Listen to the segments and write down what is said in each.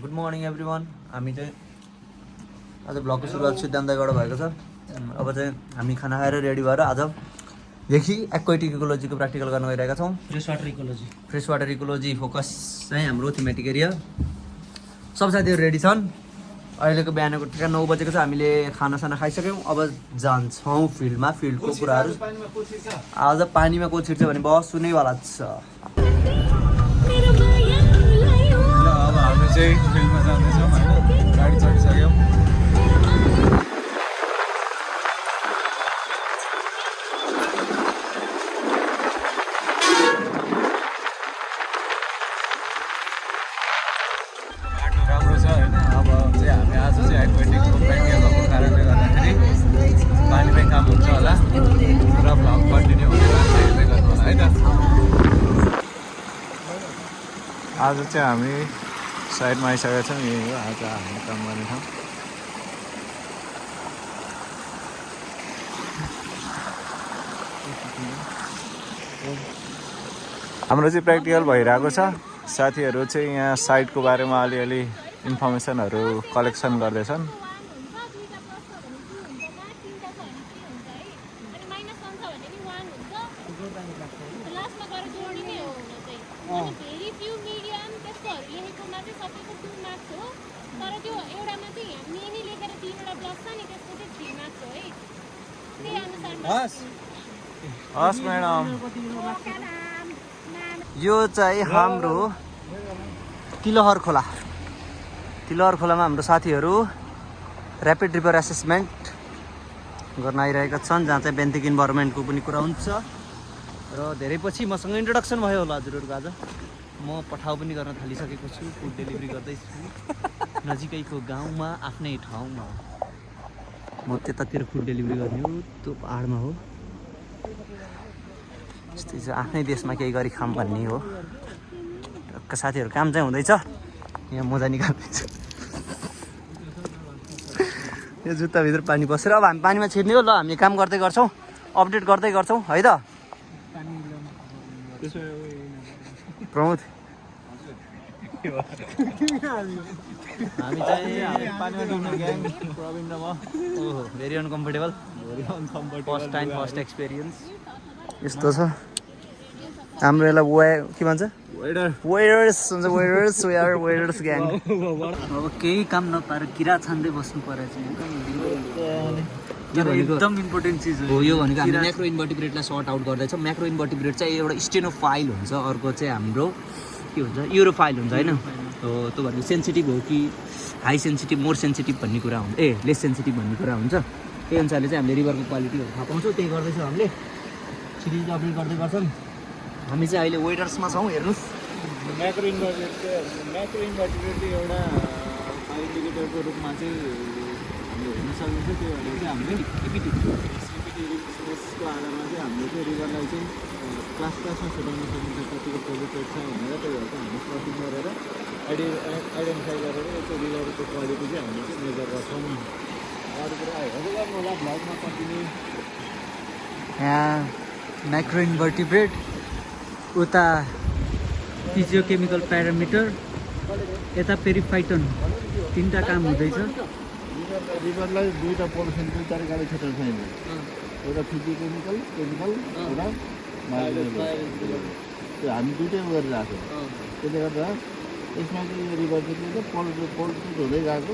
Good morning everyone. हामी चाहिँ आज ब्लगको सुरुवात सिद्धान्तबाट भएको छ। अब चाहिँ हामी खाना खाएर रेडी भएर आजदेखि एक्वाटिक इकोलोजीको प्र्याक्टिकल गर्न गइरहेका छौँ। फ्रेस वाटर इकोलोजी फोकस चाहिँ हाम्रो थीमेटिक एरिया। सब साथीहरू रेडी छन्। अहिलेको बिहानको ठिक्क 9 बजेको छ। हामीले खानासाना खाइसक्यौँ। अब जान्छौँ फिल्डमा। फिल्डको कुराहरू आज पानीमा को छिर्छ भने बस सुनैवाला छ। चाहिँ फिल्डमा जाँदैछौँ होइन, गाडी चढिसक्यौँ। बाटो राम्रो छ होइन। अब चाहिँ हामी आज चाहिँ एक्वाटिकको प्र्याक्टिकल भएको कारणले गर्दाखेरि पानीमै काम हुन्छ होला र भ्लग कन्टिन्यू हुने हेर्दै गर्नु होला है त। आज चाहिँ हामी साइडमा आइसकेका छौँ। यही हो आज हामी काम गर्ने ठाउँ। हाम्रो चाहिँ प्र्याक्टिकल भइरहेको छ। साथीहरू चाहिँ यहाँ साइटको बारेमा अलिअलि इन्फर्मेसनहरू कलेक्सन गर्दैछन्। हस् म्याडम। यो चाहिँ हाम्रो तिलहर खोला। तिलहर खोलामा हाम्रो साथीहरू ऱ्यापिड रिभर एसेसमेन्ट गर्न आइरहेका छन्, जहाँ चाहिँ बेन्थिक इन्भाइरोमेन्टको पनि कुरा हुन्छ। र धेरै पछि मसँग इन्ट्रोडक्सन भयो होला हजुरहरूको। आज म पठाउ पनि गर्न थालिसकेको छु। फुड डेलिभरी गर्दैछु नजिकैको गाउँमा, आफ्नै ठाउँमा। म त्यतातिर फुड डेलिभरी गर्ने हो। त्यो पाहाडमा हो। यस्तै चाहिँ आफ्नै देशमा केही गरी खाम भन्ने हो। टक्क साथीहरू काम चाहिँ हुँदैछ। यहाँ मोजा निकाल्दैछ। यो जुत्ताभित्र पानी बसेर अब हामी पानीमा छिर्ने हो। ल हामी काम गर्दै गर्छौँ, अपडेट गर्दै गर्छौँ है त। प्रमोद हामी चाहिँ पानीमा डुब्ने ग्याङ प्रवीण र म। ओहो very uncomfortable. First time first experience यस्तो छ हाम्रो। यसलाई के भन्छ? वेडर्स हुन्छ। वेडर्स ग्याङ। अब केही काम नपाएर किरा छान्दै बस्नु परेछ। यो एकदम इम्पोर्टेन्ट चिज हो। यो भनेको हामीले म्याक्रो इन्भर्टिब्रेटलाई सर्ट आउट गर्दैछौँ। म्याक्रो इन्भर्टिब्रेट चाहिँ एउटा स्टेनोफाइल हुन्छ, अर्को चाहिँ हाम्रो के हुन्छ युरोफाइल हुन्छ होइन। हो त्यो भनेको सेन्सिटिभ हो कि हाई सेन्सिटिभ, मोर सेन्सिटिभ भन्ने कुरा हुन्छ। लेस सेन्सिटिभ भन्ने कुरा हुन्छ। त्यही अनुसारले चाहिँ हामीले रिभरको क्वालिटीहरू थाहा पाउँछौँ। त्यही गर्दैछौँ हामीले। सिरिज अपडेट गर्दै गर्छौँ। हामी चाहिँ अहिले वेडर्समा छौँ। हेर्नुहोस् म्याक्रो इन्भर्टिब्रेट एउटा इन्डिकेटरको रूपमा चाहिँ हामीले हेर्न सकिन्छ। त्यो भनेको चाहिँ हामीले त्यसको आधारमा चाहिँ हामीले चाहिँ रिभरलाई चाहिँ क्लासमा छुट्याउन सकिन्छ कतिको पोल्युटेड छ भनेर। त्यही भएर चाहिँ हामीले प्लटिङ गरेर आइडेन्टिफाई गरेर त्यो रिभरको क्वालिटी चाहिँ हामीले चाहिँ मेजर गर्छौँ। अरू कुरा हेर्दै गर्नु होला भ्लगमा कन्टिन्यू। यहाँ म्याक्रो इन्भर्टिब्रेट, उता फिजियोकेमिकल प्यारामिटर, यता पेरिफाइटन, तिनवटा काम हुँदैछ। रिभरलाई दुईवटा पोल्युसनको तरिकाले छुट्याउँछ हामीले। एउटा फिजियोकेमिकल, केमिकल, एउटा बायोलोजिकल। त्यो हामी दुइटै गरिरहेको छौँ। त्यसले गर्दा यसमा चाहिँ यो रिभर चाहिँ के पोल्युटेड हुँदै गएको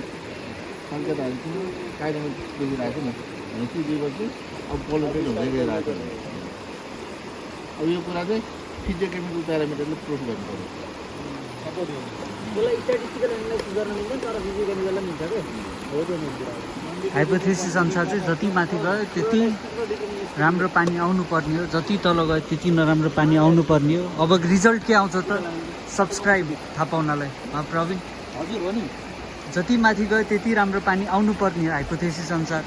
सङ्केतहरू चाहिँ काइडमा देखिरहेको नि। भनेपछि रिभर चाहिँ अब पोल्युटेड हुँदै गइरहेको छ। अब यो कुरा चाहिँ फिजियोकेमिकल प्यारामिटरले प्रुफ गर्नु पर्यो। हाइपोथेसिस अनुसार चाहिँ जति माथि गयो त्यति राम्रो पानी आउनु पर्ने हो, जति तल गयो त्यति नराम्रो पानी आउनु पर्ने हो। अब रिजल्ट के आउँछ त? सब्सक्राइब थाहा पाउनलाई प्रवीण। हजुर हो नि। जति माथि गयो त्यति राम्रो पानी आउनु पर्ने हो हाइपोथेसिस अनुसार,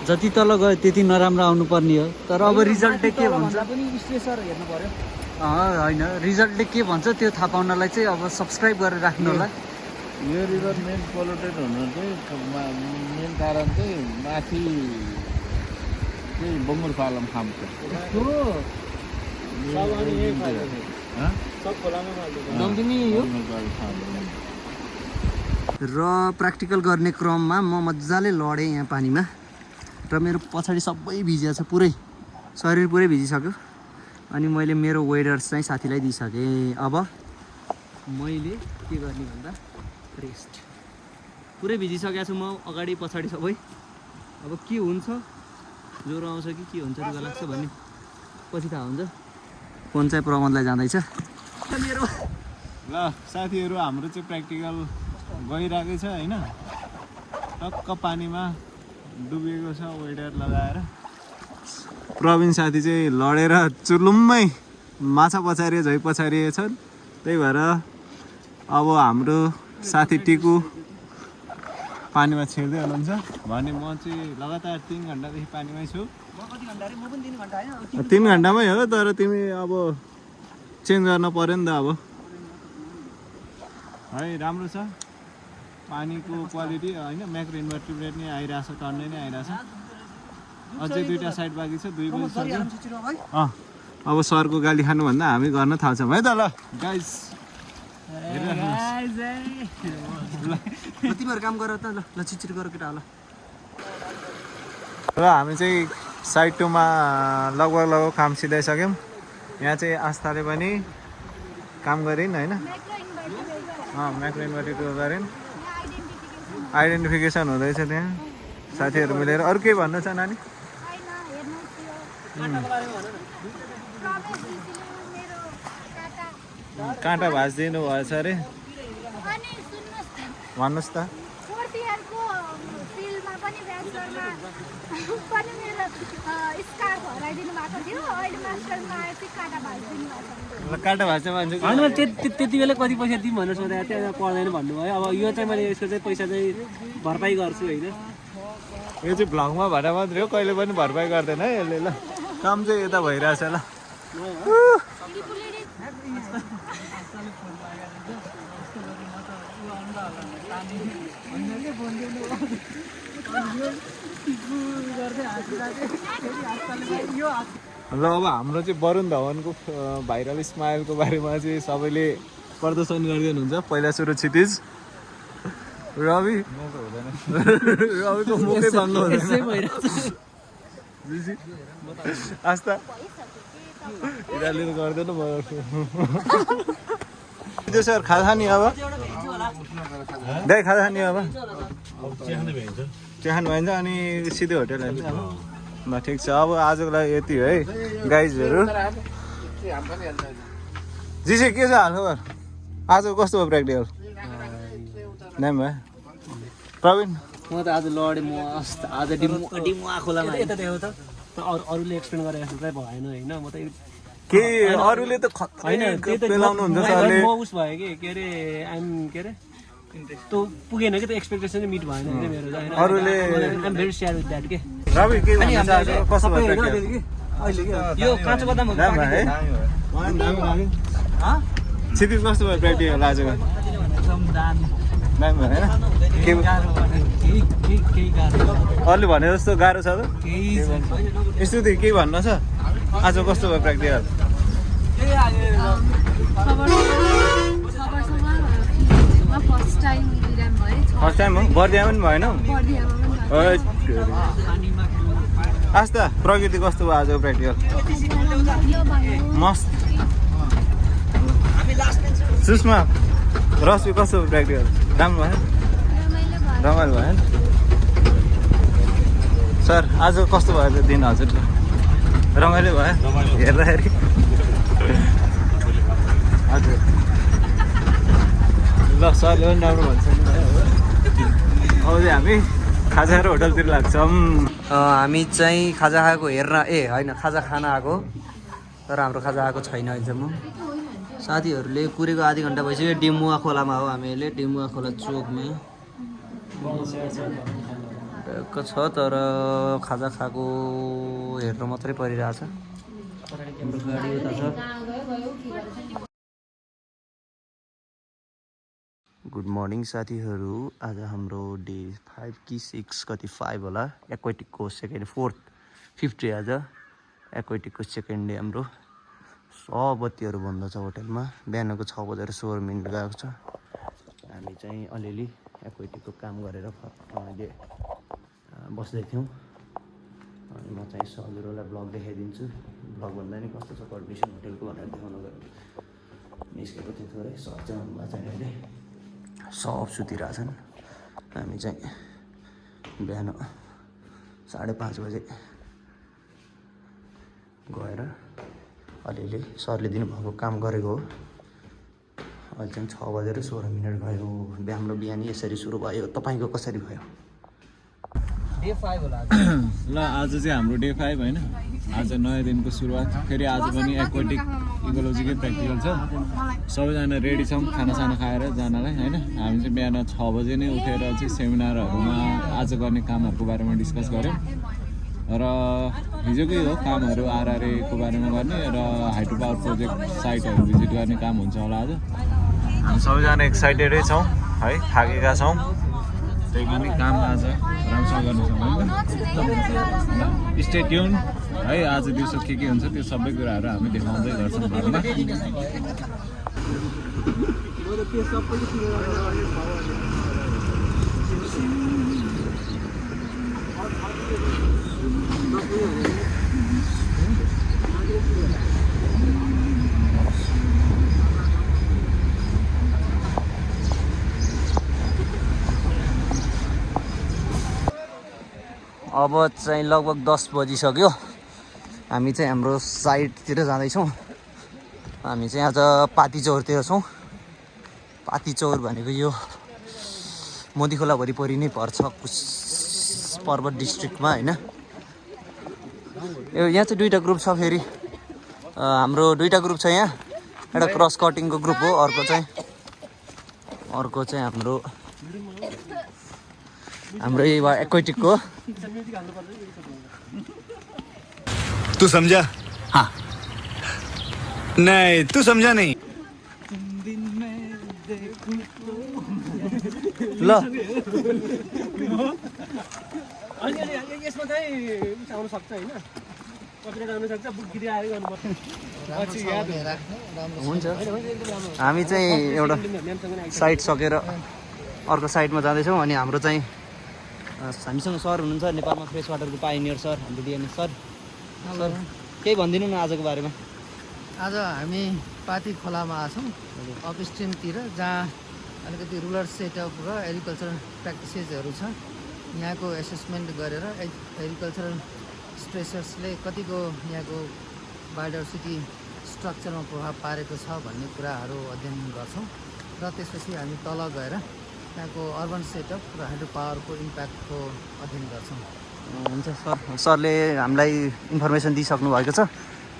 जति तल गयो त्यति नराम्रो आउनु पर्ने हो। तर अब रिजल्टले के भन्छ हेर्नु पर्यो। होइन, रिजल्टले के भन्छ त्यो थाहा पाउनलाई चाहिँ अब सब्सक्राइब गरेर राख्नु होला। यो रिभर मेन पोल्युटेड हुनु चाहिँ मेन कारण चाहिँ माथि चाहिँ बङ्गुर पालम फार्म छ। नम्दिनी यो र प्र्याक्टिकल गर्ने क्रममा म मजाले लडेँ यहाँ पानीमा र मेरो पछाडि सबै भिजेको छ पुरै शरीर पुरै भिजिसक्यो अनि मैले मेरो वेडर्स चाहिँ साथीलाई दिइसकेँ अब मैले के गर्ने भन्दा रेस्ट पुरै भिजिसकेको छु म अगाडि पछाडि सबै अब के हुन्छ ज्वरो आउँछ कि के हुन्छ रुगा लाग्छ भन्ने पछि थाहा हुन्छ फोन चाहिँ प्रबन्धलाई जाँदैछ मेरो ल साथीहरू हाम्रो चाहिँ प्र्याक्टिकल गइरहेकै छ होइन टक्क पानीमा डुबेको छ वेडर लगाएर प्रवीण साथी चाहिँ लडेर चुलुम्मै माछा पछारिए झै पछारिए छन् त्यही भएर अब हाम्रो साथी टिकु पानीमा छिर्दै हुनुहुन्छ भने म चाहिँ लगातार 3 घन्टादेखि पानीमै छु 3 घन्टामै हो तर तिमी अब चेन्ज गर्न पर्यो नि त अब है राम्रो छ पानीको क्वालिटी होइन म्याक्रो इन्भर्टिब्रेट नै आइरहेछ टन्नै नै आइरहेछ अझै 2टा साइड बाँकी छ 2 बजिसक्यो अब सरको गाली खानुभन्दा हामी गर्न थाल्छौँ है त ल गाइस तिमीहरू काम गर त ल चिचिर गर केटा ल हामी चाहिँ साइड 2मा लगभग काम सिधाइसक्यौँ यहाँ चाहिँ आस्थाले पनि काम गरिन् होइन म्याक्रो इन्भर्टिब्रेट गरिन् आइडेन्टिफिकेसन हुँदैछ त्यहाँ साथीहरू मिलेर अरू के भन्नु छ नानी काँटा भाँचिदिनु भएछ अरे भन्नुहोस् त काँटा भाँच्ने मान्छे होइन त्यति बेला कति पैसा दिउँ भनेर सोधेको थिएँ पर्दैन भन्नुभयो अब यो चाहिँ मैले यसको चाहिँ पैसा चाहिँ भरपाई गर्छु होइन यो चाहिँ भ्लगमा भएर मात्रै हो कहिले पनि भरपाई गर्दैन है यसले ल काम चाहिँ यता भइरहेछ ल ल अब हाम्रो चाहिँ वरुण धवनको भाइरल स्माइलको बारेमा चाहिँ सबैले प्रदर्शन गरिदिनु हुन्छ पहिला सुरु क्षितिज रवि रविको मुखै बन्द हुँदैन आस्था यिनीहरूले गर्दैन म त्यो सर खाजा नि अब दाइ खाजा नि अब चिया खानु भइन्छ अनि सिधै होटेल होइन अब ल ठिक छ अब आजको लागि यति है गाइजहरू जिसे के छ हालखबर आजको कस्तो भयो प्र्याक्टिकल नाम भयो प्रवीण म त आज लडेँ म आज डिमुवा खोलामा यता देखाउ त अरूले एक्सप्लेन गरेको जस्तो चाहिँ भएन होइन म त के अरूले त होइन पेलाउनु हुन्छ सरले म उस भयो के अरे आइम के अरे त्यो पुगेन कि त्यो एक्सपेक्टेसन नै मिट भएन कि मेरो होइन अरूले I'm very share with that के रवि के भन्छ आज कस्तो भयो प्र्याक्टिकल यो काँचो बदाम है क्षितिज कस्तो भयो प्र्याक्टिकल आजको दामी भयो होइन अरूले भने जस्तो गाह्रो छ त स्तुति के भन्नु छ आज कस्तो भयो प्र्याक्टिकल फर्स्ट टाइम हो बर्दिया पनि भएन आस्था प्रकृति कस्तो भयो आजको प्र्याक्टिकल मस्त सुषमा रश्मि कस्तो भयो प्र्याक्टिकल राम्रो भयो रमाइलो भयो सर आज कस्तो भयो दिन हजुरको रमाइलो भयो हेर्दाखेरि हजुर ल सरले पनि राम्रो भन्छ नि अब चाहिँ हामी खाजा र होटलतिर लाग्छौँ हामी चाहिँ खाजा खाएको हेर्न होइन खाजा खान आएको तर हाम्रो खाजा आएको छैन अहिलेसम्म साथीहरूले कुरेको आधी घन्टा भइसक्यो डिमुवा खोलामा हो हामी अहिले डिमुवा खोला चोकमा छ तर खाजा खाएको हेर्न मात्रै परिरहेछ हाम्रो गाडी उता छ गुड मर्निङ साथीहरू आज हाम्रो डे 5 कि 6 कति 5 होला एक्वेटिकको सेकेन्ड 5th डे आज एक्वेटिकको सेकेन्ड डे हाम्रो सब बत्तीहरू बन्द छ होटेलमा बिहानको 6 बजेर 16 मिनट गएको छ हामी चाहिँ अलिअलि एक्वेटिकको काम गरेर अहिले बस्दै थियौँ। अनि म चाहिँ यसो हजुरहरूलाई ब्लग देखाइदिन्छु। ब्लग भन्दा नि कस्तो छ कन्डिसन होटेलको भनेर देखाउनु गयो। निस्केको थियो थोरै। सर चाहिँ हामीलाई चाहिँ अहिले सब सुतिरहेछन्। हामी चाहिँ बिहान 5:30 बजे गएर अलिअलि सरले दिनुभएको काम गरेको हो। अहिले चाहिँ 6:16 भयो। हाम्रो बिहान यसरी सुरु भयो। तपाईँको कसरी भयो? डे 5 होला ल आज चाहिँ हाम्रो डे 5 होइन। आज नयाँ दिनको सुरुवात। फेरि आज पनि एक्वाटिक इकोलोजीकै प्र्याक्टिकल छ। सबैजना रेडी छौँ खानासाना खाएर जानलाई होइन। हामी चाहिँ बिहान 6 बजे नै उठेर चाहिँ सेमिनारहरूमा आज गर्ने कामहरूको बारेमा डिस्कस गऱ्यौँ। र हिजोकै हो कामहरू आरआरएको बारेमा गर्ने र हाइड्रो पावर प्रोजेक्ट साइटहरू भिजिट गर्ने काम हुन्छ होला आज। सबैजना एक्साइटेडै छौँ है, थाकेका छौँ। त्यही पनि काम आज राम्रोसँग गर्नेछौँ होइन। स्टे ट्युन है। आज दिउँसो के हुन्छ त्यो सबै कुराहरू हामी देखाउँदै गर्छौँ भ्लगमा। अब चाहिँ लगभग 10 बजिसक्यो। हामी चाहिँ हाम्रो साइडतिर जाँदैछौँ। हामी चाहिँ आज पाती चौरतिर छौँ। पाती चौर भनेको यो मोदी खोला वरिपरि नै पर्छ, पर्वत डिस्ट्रिक्टमा होइन। यहाँ चाहिँ दुईवटा ग्रुप छ। फेरि हाम्रो दुईवटा ग्रुप छ यहाँ। एउटा क्रस कटिङको ग्रुप हो, अर्को चाहिँ हाम्रो यही एक्वेटिकको। तू समझा? हाँ। नहीं तू समझा नहीं। ल यसमा चाहिँ आउन सक्छ होइन। कपिराइट आउन सक्छ। बुक गिरी आएर गर्नुपर्छ। हुन्छ। हामी चाहिँ एउटा साइड सकेर अर्को साइडमा जाँदैछौँ। अनि हाम्रो चाहिँ हामीसँग सर हुनुहुन्छ नेपालमा फ्रेस वाटरको पाइनियर सर, हाम्रो डिएनएस सर। सर केही भनिदिनु न आजको बारेमा। आज हामी पाती खोलामा आछौँ, अप स्ट्रिमतिर, जहाँ अलिकति रुरल सेटअप र एग्रिकल्चरल प्र्याक्टिसेसहरू छ। यहाँको एसेसमेन्ट गरेर एग्रिकल्चरल स्ट्रेसर्सले कतिको यहाँको बायोडाइभर्सिटी स्ट्रक्चरमा प्रभाव पारेको छ भन्ने कुराहरू अध्ययन गर्छौँ। र त्यसपछि हामी तल गएर त्यहाँको अर्बन सेटअप र हाइड्रो पावरको इम्प्याक्टको अध्ययन गर्छौँ। हुन्छ सर। सरले हामीलाई इन्फर्मेसन दिइसक्नु भएको छ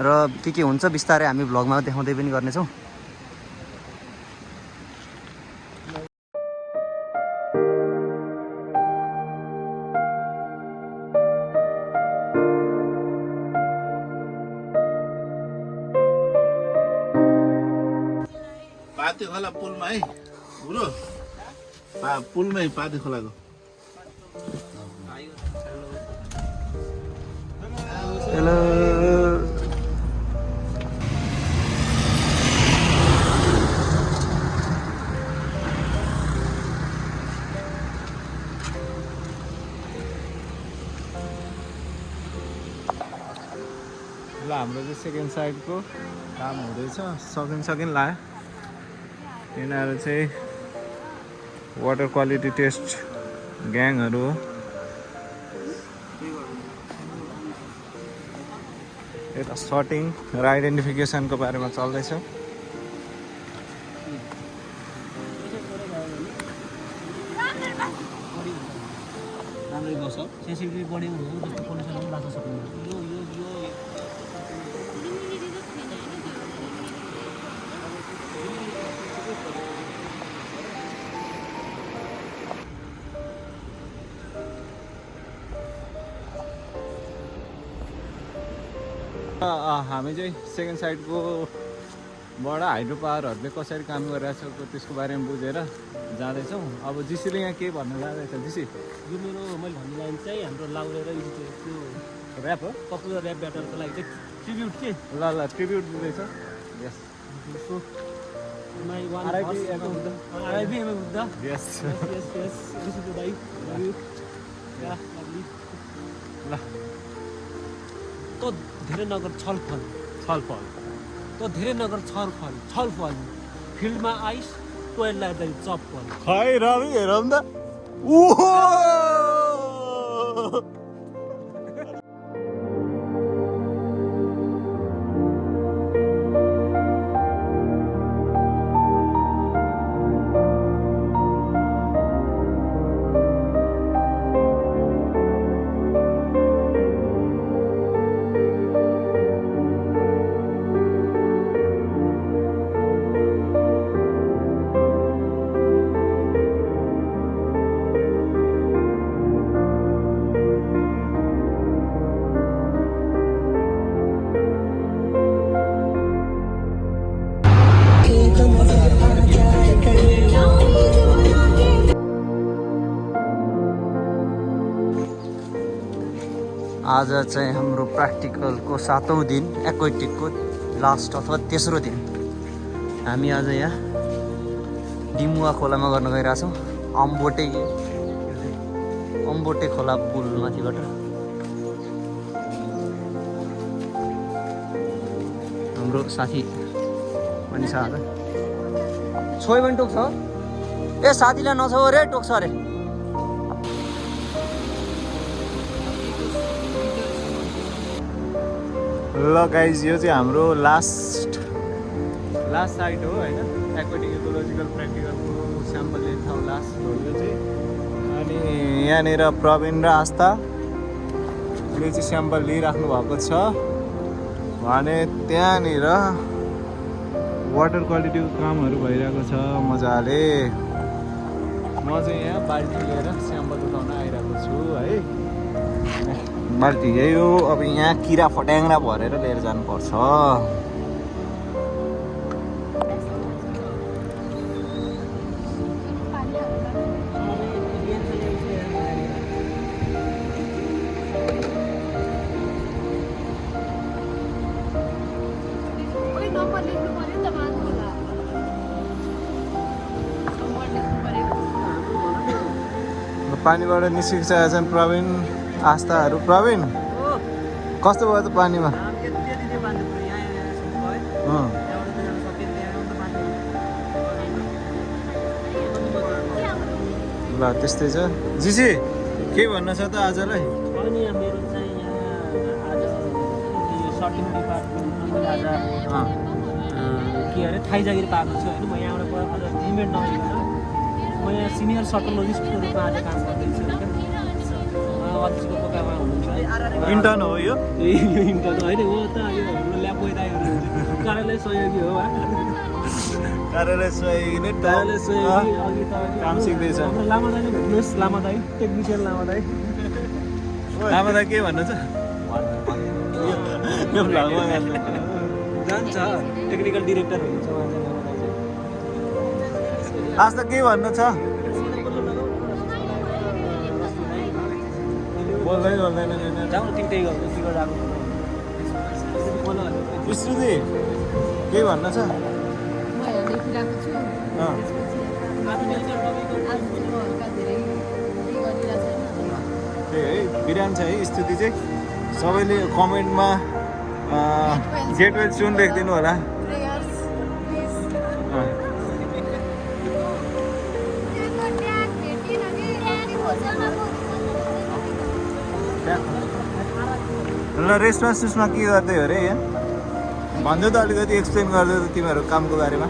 र के हुन्छ बिस्तारै हामी भ्लगमा देखाउँदै पनि गर्नेछौँ। पाती खोला पुलमा है ब्रो। पुलमै पाती खोलाको। हेलो। ल हाम्रो चाहिँ सेकेन्ड साइडको काम हुँदैछ। सकिन लाग्यो। यिनीहरू चाहिँ वाटर क्वालिटी टेस्ट ग्याङहरू हो। यता सर्टिङ र आइडेन्टिफिकेसनको बारेमा चल्दैछ। राम्रै बस्छ। सेन्सिटिभिटी बढ्यो भने जस्तो पोल्युसन पनि बाँच्न सक्दैन। हामी चाहिँ सेकेन्ड साइडको बाट हाइड्रो पावरहरूले कसरी काम गरिरहेको छ त्यसको बारेमा बुझेर जाँदैछौँ। अब जिसीले यहाँ के भन्नु जाँदैछ? जिसी यो मेरो मैले भन्ने लाइन चाहिँ हाम्रो लाउरे र त्यो ऱ्याप हो। पपुलर ऱ्याप ब्याटरको लागि चाहिँ ट्रिब्युट के ल ट्रिब्युट दिँदैछ। यस My one RIP horse. Emma Buddha. RIP Emma Buddha. Yes. Yes. Listen to Dai. Love you. Yeah, lovely. ल तो धेरै नगर छलफल तो धेरै नगर छलफल फिल्डमा आइस टोयललाई चाहिँ चप्पल खै रवि हेरौँ त ओहो आज चाहिँ हाम्रो प्र्याक्टिकलको 7औं दिन एक्वेटिकको लास्ट अथवा तेस्रो दिन हामी आज यहाँ डिमुवा खोलामा गर्न गइरहेछौँ अम्बोटे खोला पुल माथिबाट हाम्रो साथी पनि छ आज छोइ पनि टोक्छ ए साथीलाई नछौ अरे टोक्छ अरे ल गाइज यो चाहिँ हाम्रो लास्ट साइट हो होइन एक्वेटिक इकोलोजिकल प्र्याक्टिकलको स्याम्पल लिने ठाउँ लास्ट हो यो चाहिँ अनि यहाँनिर प्रवीण र आस्थाले चाहिँ स्याम्पल लिइराख्नु भएको छ भने त्यहाँनिर वाटर क्वालिटीको कामहरू भइरहेको छ मजाले म चाहिँ यहाँ बाल्टी लिएर स्याम्पल उठाउन आइरहेको छु है बाल्टी यही हो अब यहाँ किरा फट्याङ्ग्रा भरेर लिएर जानुपर्छ पानीबाट निस्किसकेका छन् प्रवीण आस्थाहरू प्रवीण कस्तो भयो त पानीमा ल त्यस्तै छ जिसी के भन्न छ त आजलाई अनि मेरो चाहिँ यहाँ आज सर्टिङ डिपार्टमेन्टमा आज के अरे थाई जागिर पाएको छु होइन म यहाँबाट आज इभेन्ट नगरिकन म यहाँ सिनियर सटोलोजिस्टको रूपमा आज काम गर्दैछु अफिसको काममा हुनुहुन्छ इन्टर्न हो यो इन्टर्न होइन हो त यो हाम्रो ल्याब गइरहेको कार्यालय सहयोगी हो कार्यालय सहयोगी नै कार्यालय सहयोगी अघि त काम सिक्दैछ हाम्रो लामा दाइले भेट्नुहोस् लामा दाइ टेक्निसियन लामा दाइ के भन्नु छ यो भ्लगमा जान्छ टेक्निकल डिरेक्टर हुनुहुन्छ उहाँ चाहिँ लामा दाइ चाहिँ आज त के भन्नु छ बोल्दैन जाउँ तिनटै गर्नु के गरेर आएको श्रुति के भन्न छ म यहाँ देखिरहेको छु त्यसपछि आज चाहिँ म हल्का धेरै गरिरहेको छैन त्यही है बिरान छ है स्थिति चाहिँ सबैले कमेन्टमा गेट वेल सुन लेखिदिनु होला प्रेयर्स प्लिज ल रेस्टमा सुसमा के गर्दै हो अरे यहाँ भन्दै त अलिकति एक्सप्लेन गर्दै त तिमीहरू कामको बारेमा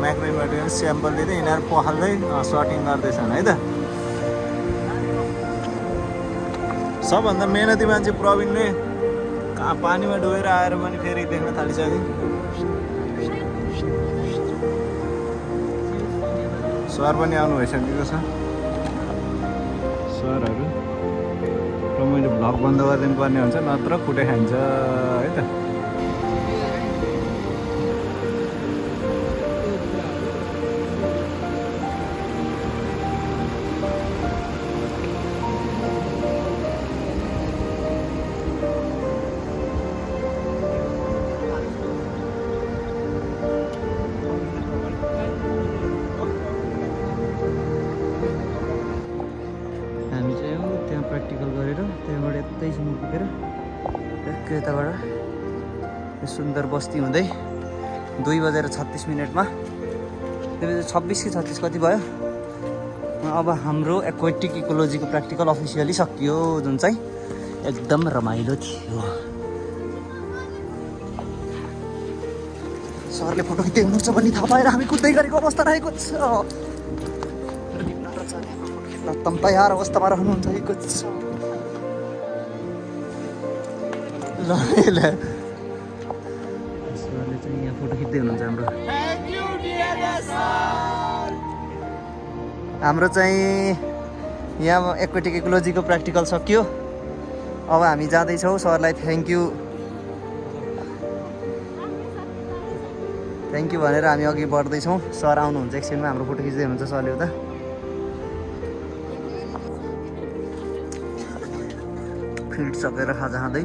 म्याक्रोइन मटेरियल स्याम्पल दिँदै यिनीहरू पखाल्दै सर्टिङ गर्दैछन् है त सबभन्दा मेहनती मान्छे प्रवीणले पानीमा डुबेर आएर पनि फेरि देख्न थालिसक्यो सर पनि आउनु भइसकेको छ सरहरू र मैले भ्लग बन्द गरिदिनु पर्ने हुन्छ नत्र खुट्टे खान्छ है त यताबाट यो सुन्दर बस्ती हुँदै 2:36 त्यसपछि 26 कि 36 कति भयो। अब हाम्रो एक्वाटिक इकोलोजीको प्र्याक्टिकल अफिसियली सकियो, जुन चाहिँ एकदम रमाइलो थियो। सरले फोटो खिच्दै हुनुहुन्छ भन्ने थाहा पाएर हामी कुद्दै गरेको अवस्था रहेको छ। एकदम तयार अवस्थामा रहनुहुन्छ रहेको छ। सरले चाहिँ यहाँ फोटो खिच्दै हुनुहुन्छ हाम्रो चाहिँ यहाँ एक्वाटिक इकोलोजीको प्र्याक्टिकल सक्यो। अब हामी जाँदैछौँ। सरलाई थ्याङ्क यू भनेर हामी अघि बढ्दैछौँ। सर आउनुहुन्छ एकछिनमा, हाम्रो फोटो खिच्दै हुनुहुन्छ सरले उता। फिल्ड सकेर खाजा खाँदै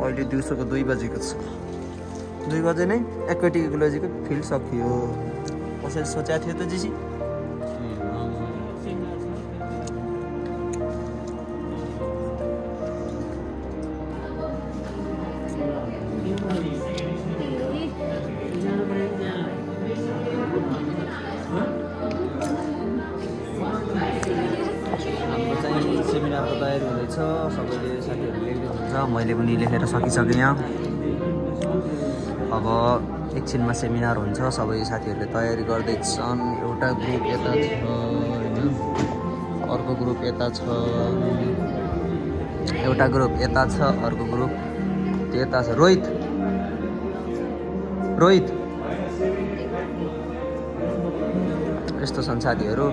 अहिले दिउँसोको 2 बजेको छ। 2 बजे नै एक्वाटिक इकोलोजीको फिल्ड सकियो। कसैले सोचेको थियो त जिसी? सेमिनारको तयारी हुँदैछ, सबैले साथीहरूले लेख्दै हुनुहुन्छ, मैले पनि लेखेर सकिसकेँ यहाँ। अब एकछिनमा सेमिनार हुन्छ, सबै साथीहरूले तयारी गर्दैछन्। एउटा ग्रुप यता छ होइन, अर्को ग्रुप यता छ, एउटा ग्रुप यता छ, अर्को ग्रुप यता छ। रोहित यस्तो छन् साथीहरू,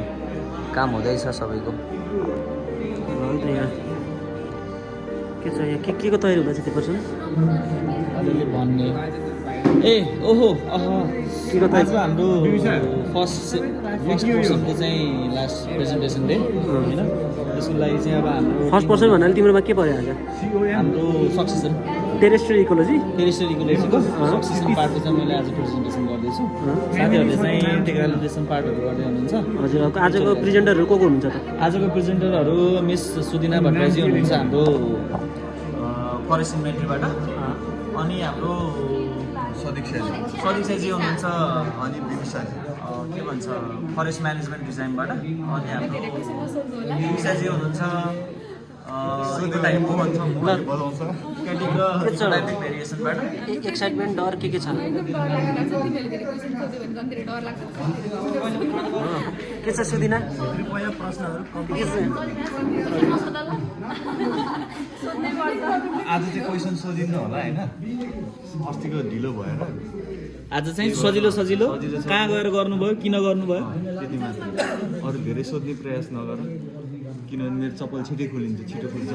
काम हुँदैछ सबैको। के छ यहाँ, के को तयारी हुँदैछ त्यो पर्सन अलिअलि भन्ने ए ओहो के को तयारी? हाम्रो फर्स्ट पर्सनको चाहिँ लास्ट प्रेजेन्टेसन डे होइन, त्यसको लागि चाहिँ अब हाम्रो फर्स्ट पर्सन भन्नाले तिम्रोमा के पर्यो आज? हाम्रो सक्सेसन टेरेस्ट्रियल इकोलोजीको सक्सेसन पार्टको चाहिँ मैले आज प्रेजेन्टेसन गर्दैछु। साथीहरूले चाहिँ टेक्नोलोजेसन पार्टहरू गर्दै हुनुहुन्छ। हजुर, आजको प्रेजेन्टरहरू को हुनुहुन्छ त? आजको प्रेजेन्टरहरू मिस सुदिना भट्टराईजी हुनुहुन्छ हाम्रो फरेस्ट इन्भेन्ट्रीबाट, अनि हाम्रो सदीक्षाजी हुनुहुन्छ, अनि के भन्छ फरेस्ट म्यानेजमेन्ट डिजाइनबाट, अनि हाम्रो विशाजी हुनुहुन्छ भेरिएसनबाट। एक्साइटमेन्ट डर के छ? के छ सुदिना? आज चाहिँ क्वेसन सोधिनु होला होइन, अस्तिको ढिलो भएर आज चाहिँ सजिलो कहाँ गएर गर्नुभयो, किन गर्नुभयो त्यति मात्र। अरू धेरै सोध्ने प्रयास नगर, किनभने मेरो चप्पल छिटो खुल्छ।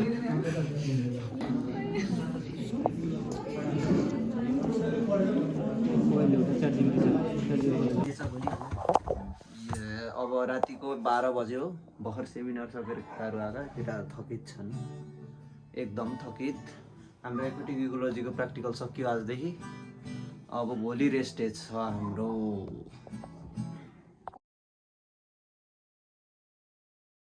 अब रातिको 12 बज्यो, भर्खर सेमिनार सकेर केटाहरू आएर केटाहरू थकित छन्, एकदम थकित। हाम्रो एक्वाटिक इकोलोजीको प्र्याक्टिकल सकियो आजदेखि। अब भोलि रेस्ट डे छ हाम्रो।